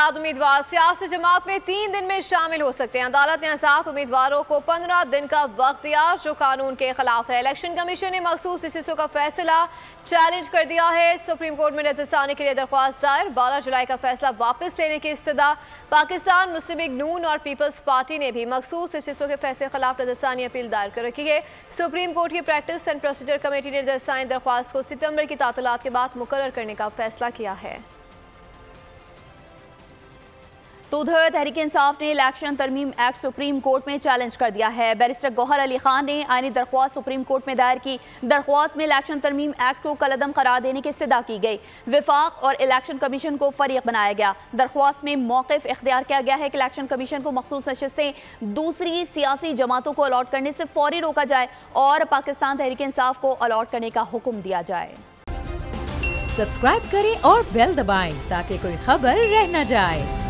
उम्मीदवार सियासी जमात में 3 दिन में शामिल हो सकते हैं। अदालत ने 7 उम्मीदवारों को 15 दिन का वक्त दिया जो कानून के खिलाफ है। इलेक्शन कमीशन ने मखसूस इश्यूज़ का फैसला चैलेंज कर दिया है। सुप्रीम कोर्ट में नजरसानी के लिए दरख्वास्त दायर। 12 जुलाई का फैसला वापस लेने की इस्तदा। पाकिस्तान मुस्लिम लीग नून और पीपल्स पार्टी ने भी मखसूस इश्यूज़ के फैसले के खिलाफ नजरसानी अपील दायर कर रखी है। सुप्रीम कोर्ट की प्रैक्टिस एंड प्रोसीजर कमेटी ने नजरसानी दरख्वास्त को सितंबर की तातीलात के बाद मुकर्रर करने का फैसला किया है। तो उधर तहरीक इंसाफ ने इलेक्शन तरमीम एक्ट सुप्रीम कोर्ट में चैलेंज कर दिया है। बैरिस्टर गौहर अली खान ने आईनी दरख्वास्त सुप्रीम कोर्ट में दायर की। दरख्वास्त में इलेक्शन तरमीम एक्ट को कलअदम करार देने की इस्तदा की गई। विफाक और इलेक्शन कमीशन को फरीक बनाया गया। दरख्वास्त में मौक़िफ़ इख्तियार किया गया है कि इलेक्शन कमीशन को मखसूस नशिस्तें दूसरी सियासी जमातों को अलॉट करने से फौरी रोका जाए और पाकिस्तान तहरीक इंसाफ को अलॉट करने का हुक्म दिया जाए। सब्सक्राइब करें और बेल दबाएं ताकि कोई खबर रह न जाए।